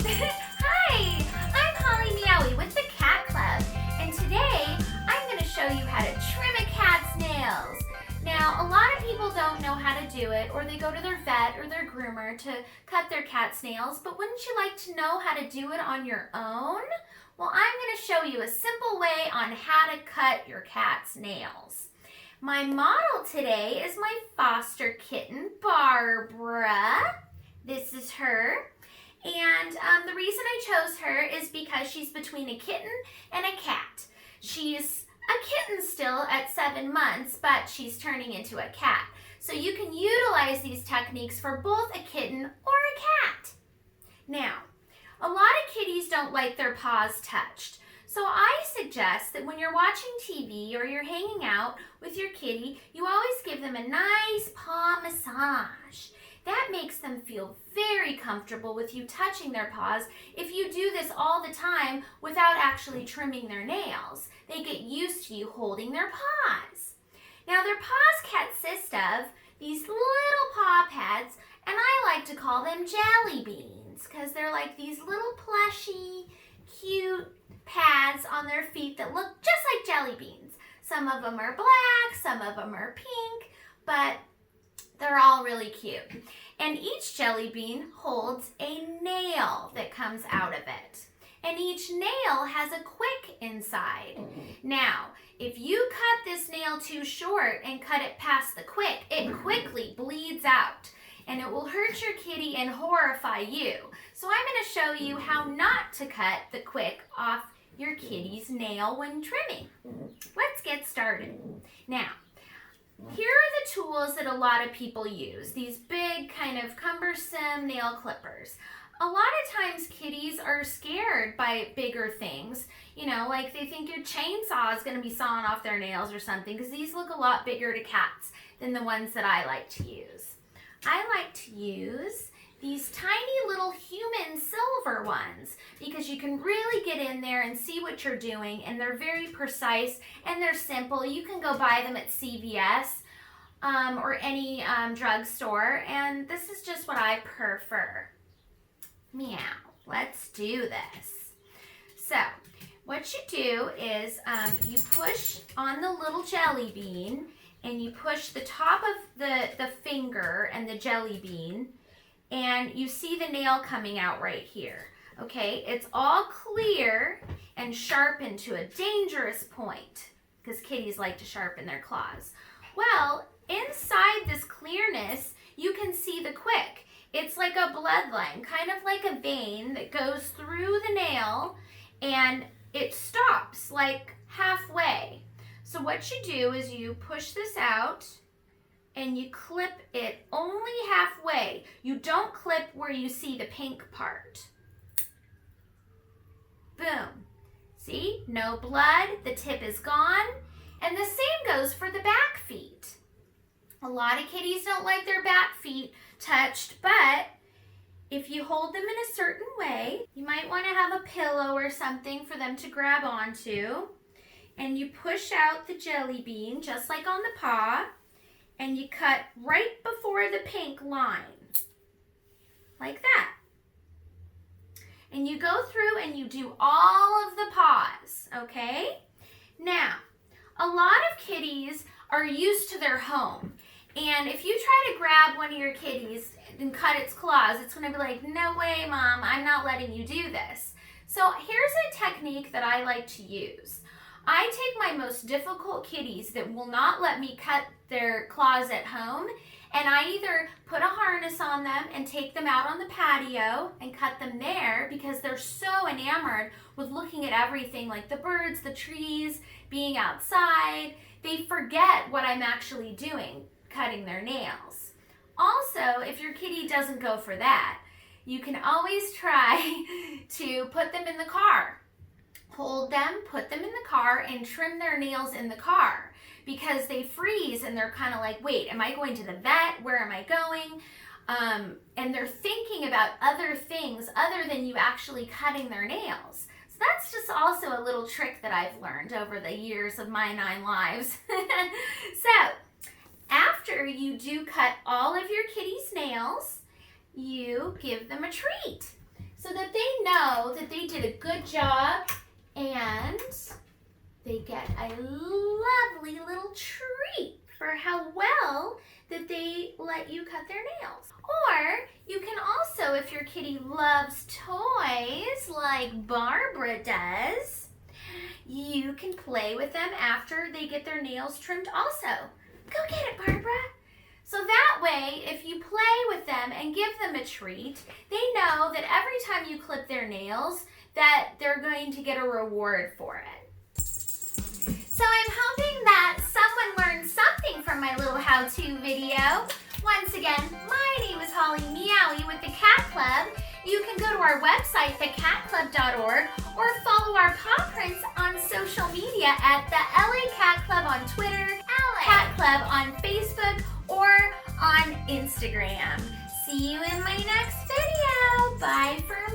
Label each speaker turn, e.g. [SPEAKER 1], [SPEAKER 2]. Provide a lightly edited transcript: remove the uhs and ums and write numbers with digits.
[SPEAKER 1] Hi, I'm Holly Meowy with the Cat Club, and today I'm going to show you how to trim a cat's nails. Now, a lot of people don't know how to do it, or they go to their vet or their groomer to cut their cat's nails, but wouldn't you like to know how to do it on your own? Well, I'm going to show you a simple way on how to cut your cat's nails. My model today is my foster kitten, Barbara. This is her. And the reason I chose her is because she's between a kitten and a cat. She's a kitten still at 7 months, but she's turning into a cat. So you can utilize these techniques for both a kitten or a cat. Now, a lot of kitties don't like their paws touched. So I suggest that when you're watching TV or you're hanging out with your kitty, you always give them a nice paw massage. That makes them feel very comfortable with you touching their paws if you do this all the time without actually trimming their nails. They get used to you holding their paws. Now their paws consist of these little paw pads, and I like to call them jelly beans because they're like these little plushy, cute pads on their feet that look just like jelly beans. Some of them are black, some of them are pink, but they're all really cute. And each jelly bean holds a nail that comes out of it. And each nail has a quick inside. Now, if you cut this nail too short and cut it past the quick, it quickly bleeds out. And it will hurt your kitty and horrify you. So I'm going to show you how not to cut the quick off your kitty's nail when trimming. Let's get started. Now, here are the tools that a lot of people use, these big kind of cumbersome nail clippers. A lot of times kitties are scared by bigger things, you know, like they think your chainsaw is going to be sawing off their nails or something, because these look a lot bigger to cats than the ones that I like to use. I like to use these tiny little human silver ones because you can really get in there and see what you're doing, and they're very precise and they're simple. You can go buy them at CVS or any drugstore, and this is just what I prefer. Meow. Let's do this. So what you do is you push on the little jelly bean, and you push the top of the finger and the jelly bean, and you see the nail coming out right here. Okay, it's all clear and sharpened to a dangerous point because kitties like to sharpen their claws. Well, inside this clearness, you can see the quick. It's like a bloodline, kind of like a vein that goes through the nail, and it stops like halfway. So what you do is you push this out and you clip it only halfway. You don't clip where you see the pink part. Boom. See? No blood. The tip is gone. And the same goes for the back feet. A lot of kitties don't like their back feet touched, but if you hold them in a certain way, you might want to have a pillow or something for them to grab onto. And you push out the jelly bean just like on the paw, and you cut right before the pink line, like that. And you go through and you do all of the paws, okay? Now, a lot of kitties are used to their home. And if you try to grab one of your kitties and cut its claws, it's going to be like, no way, Mom, I'm not letting you do this. So here's a technique that I like to use. I take my most difficult kitties that will not let me cut their claws at home, and I either put a harness on them and take them out on the patio and cut them there because they're so enamored with looking at everything like the birds, the trees, being outside. They forget what I'm actually doing, cutting their nails. Also, if your kitty doesn't go for that, you can always try to put them in the car. Hold them, put them in the car, and trim their nails in the car because they freeze and they're kind of like, wait, am I going to the vet? Where am I going? And they're thinking about other things other than you actually cutting their nails. So that's just also a little trick that I've learned over the years of my 9 lives. So after you do cut all of your kitty's nails, you give them a treat so that they they did a good job, and they get a lovely little treat for how well that they let you cut their nails. Or you can also, if your kitty loves toys like Barbara does, you can play with them after they get their nails trimmed also. Go get it, Barbara. So that way, if you play with them and give them a treat, they know that every time you clip their nails, that they're going to get a reward for it. So I'm hoping that someone learned something from my little how-to video. Once again, my name is Holly Meowy with the Cat Club. You can go to our website, thecatclub.org, or follow our paw prints on social media at the LA Cat Club on Twitter, LA Cat Club on Facebook, or on Instagram. See you in my next video. Bye for